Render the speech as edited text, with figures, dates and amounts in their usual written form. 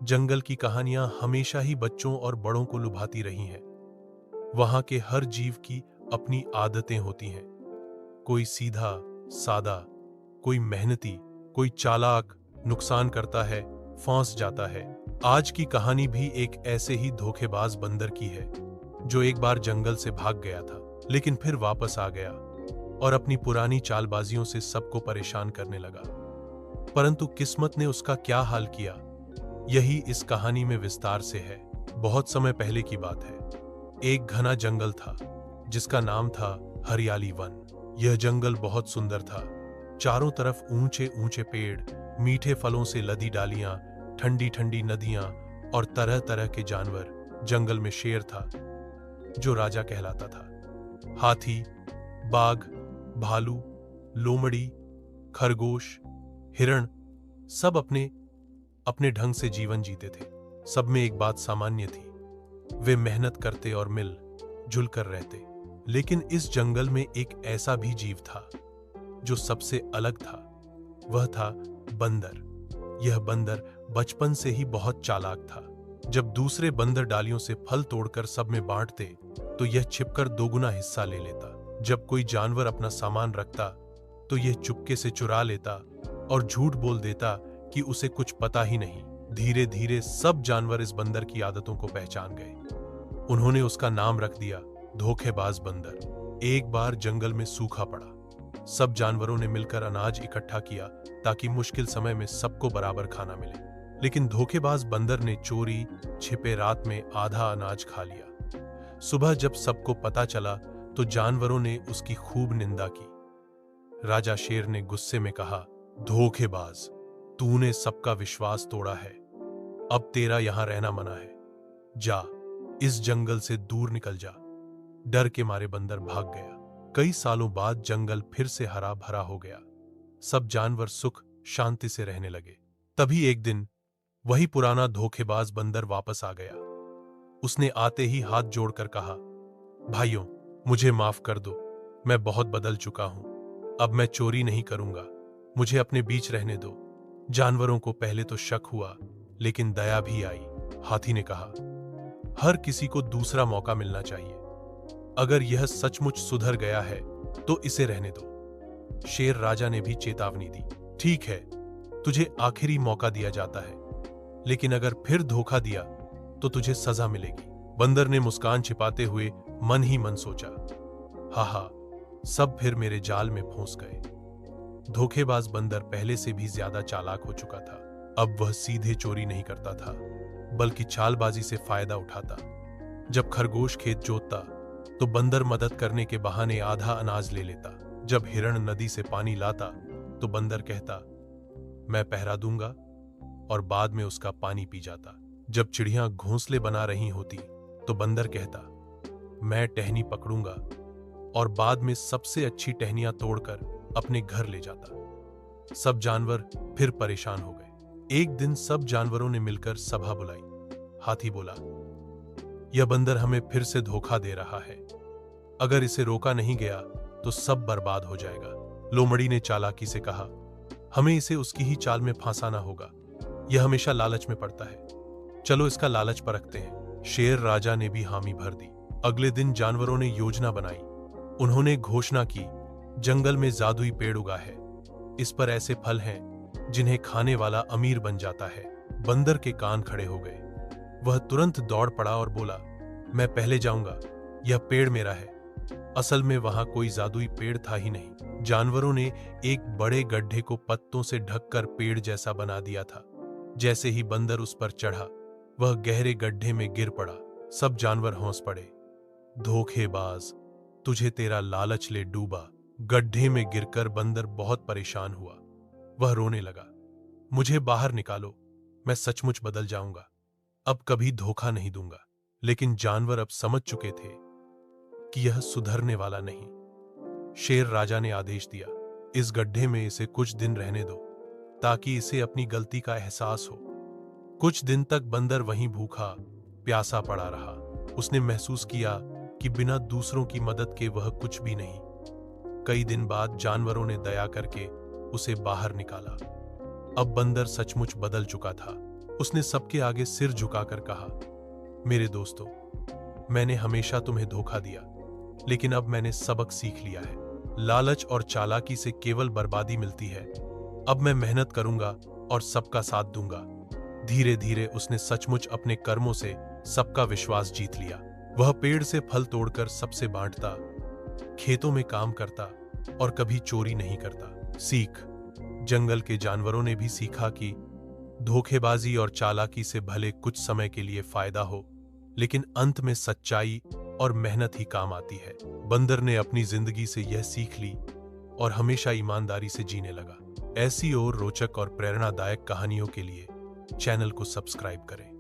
जंगल की कहानियां हमेशा ही बच्चों और बड़ों को लुभाती रही हैं। वहां के हर जीव की अपनी आदतें होती हैं। कोई सीधा सादा, कोई मेहनती, कोई चालाक, नुकसान करता है, फंस जाता है। आज की कहानी भी एक ऐसे ही धोखेबाज बंदर की है जो एक बार जंगल से भाग गया था, लेकिन फिर वापस आ गया और अपनी पुरानी चालबाजियों से सबको परेशान करने लगा। परंतु किस्मत ने उसका क्या हाल किया, यही इस कहानी में विस्तार से है। बहुत समय पहले की बात है। एक घना जंगल था जिसका नाम था हरियाली वन। यह जंगल बहुत सुंदर था। चारों तरफ ऊंचे ऊंचे पेड़, मीठे फलों से लदी डालियां, ठंडी ठंडी नदियां और तरह तरह के जानवर। जंगल में शेर था जो राजा कहलाता था। हाथी, बाघ, भालू, लोमड़ी, खरगोश, हिरण, सब अपने अपने ढंग से जीवन जीते थे। सब में एक बात सामान्य थी, वे मेहनत करते और मिल जुल कर रहते। लेकिन इस जंगल में एक ऐसा भी जीव था जो सबसे अलग था। वह था बंदर। यह बंदर बचपन से ही बहुत चालाक था। जब दूसरे बंदर डालियों से फल तोड़कर सब में बांटते तो यह छिपकर दोगुना हिस्सा ले लेता। जब कोई जानवर अपना सामान रखता तो यह चुपके से चुरा लेता और झूठ बोल देता कि उसे कुछ पता ही नहीं। धीरे धीरे सब जानवर इस बंदर की आदतों को पहचान गए। उन्होंने उसका नाम रख दिया धोखेबाज बंदर। एक बार जंगल में सूखा पड़ा। सब जानवरों ने मिलकर अनाज इकट्ठा किया ताकि मुश्किल समय में सबको बराबर खाना मिले। लेकिन धोखेबाज बंदर ने चोरी छिपे रात में आधा अनाज खा लिया। सुबह जब सबको पता चला तो जानवरों ने उसकी खूब निंदा की। राजा शेर ने गुस्से में कहा, धोखेबाज, तूने सबका विश्वास तोड़ा है। अब तेरा यहां रहना मना है। जा, इस जंगल से दूर निकल जा। डर के मारे बंदर भाग गया। कई सालों बाद जंगल फिर से हरा भरा हो गया। सब जानवर सुख शांति से रहने लगे। तभी एक दिन वही पुराना धोखेबाज बंदर वापस आ गया। उसने आते ही हाथ जोड़कर कहा, भाइयों, मुझे माफ कर दो। मैं बहुत बदल चुका हूं। अब मैं चोरी नहीं करूंगा। मुझे अपने बीच रहने दो। जानवरों को पहले तो शक हुआ, लेकिन दया भी आई। हाथी ने कहा, हर किसी को दूसरा मौका मिलना चाहिए। अगर यह सचमुच सुधर गया है तो इसे रहने दो। शेर राजा ने भी चेतावनी दी, ठीक है, तुझे आखिरी मौका दिया जाता है, लेकिन अगर फिर धोखा दिया तो तुझे सजा मिलेगी। बंदर ने मुस्कान छिपाते हुए मन ही मन सोचा, हा, सब फिर मेरे जाल में फंस गए। धोखेबाज बंदर पहले से भी ज्यादा चालाक हो चुका था। अब वह सीधे चोरी नहीं करता था, बल्कि चालबाजी से फायदा उठाता। जब खरगोश खेत जोतता तो बंदर मदद करने के बहाने आधा अनाज ले लेता। जब हिरण नदी से पानी लाता तो बंदर कहता, मैं पहरा दूंगा, और बाद में उसका पानी पी जाता। जब चिड़ियां घोंसले बना रही होती तो बंदर कहता, मैं टहनी पकड़ूंगा, और बाद में सबसे अच्छी टहनियां तोड़कर अपने घर ले जाता। सब जानवर फिर परेशान हो गए। एक दिन सब जानवरों ने मिलकर सभा बुलाई। हाथी बोला, यह बंदर हमें फिर से धोखा दे रहा है। अगर इसे रोका नहीं गया तो सब बर्बाद हो जाएगा। लोमड़ी ने चालाकी से कहा, हमें इसे उसकी ही चाल में फंसाना होगा। यह हमेशा लालच में पड़ता है। चलो इसका लालच परखते हैं। शेर राजा ने भी हामी भर दी। अगले दिन जानवरों ने योजना बनाई। उन्होंने घोषणा की, जंगल में जादुई पेड़ उगा है। इस पर ऐसे फल हैं जिन्हें खाने वाला अमीर बन जाता है। बंदर के कान खड़े हो गए। वह तुरंत दौड़ पड़ा और बोला, मैं पहले जाऊंगा, यह पेड़ मेरा है। असल में वहां कोई जादुई पेड़ था ही नहीं। जानवरों ने एक बड़े गड्ढे को पत्तों से ढककर पेड़ जैसा बना दिया था। जैसे ही बंदर उस पर चढ़ा, वह गहरे गड्ढे में गिर पड़ा। सब जानवर हौंस पड़े। धोखेबाज, तुझे तेरा लालच ले डूबा। गड्ढे में गिरकर बंदर बहुत परेशान हुआ। वह रोने लगा, मुझे बाहर निकालो, मैं सचमुच बदल जाऊंगा। अब कभी धोखा नहीं दूंगा। लेकिन जानवर अब समझ चुके थे कि यह सुधरने वाला नहीं। शेर राजा ने आदेश दिया, इस गड्ढे में इसे कुछ दिन रहने दो ताकि इसे अपनी गलती का एहसास हो। कुछ दिन तक बंदर वहीं भूखा प्यासा पड़ा रहा। उसने महसूस किया कि बिना दूसरों की मदद के वह कुछ भी नहीं। कई दिन बाद जानवरों ने दया करके उसे बाहर निकाला। अब बंदर सचमुच बदल चुका था। उसने सबके आगे सिर झुकाकर कहा, मेरे दोस्तों, मैंने हमेशा तुम्हें धोखा दिया, लेकिन अब मैंने सबक सीख लिया है। लालच और चालाकी से केवल बर्बादी मिलती है। अब मैं मेहनत करूंगा और सबका साथ दूंगा। धीरे धीरे उसने सचमुच अपने कर्मों से सबका विश्वास जीत लिया। वह पेड़ से फल तोड़कर सबसे बांटता, खेतों में काम करता और कभी चोरी नहीं करता। सीख: जंगल के जानवरों ने भी सीखा कि धोखेबाजी और चालाकी से भले कुछ समय के लिए फायदा हो, लेकिन अंत में सच्चाई और मेहनत ही काम आती है। बंदर ने अपनी जिंदगी से यह सीख ली और हमेशा ईमानदारी से जीने लगा। ऐसी और रोचक और प्रेरणादायक कहानियों के लिए चैनल को सब्सक्राइब करें।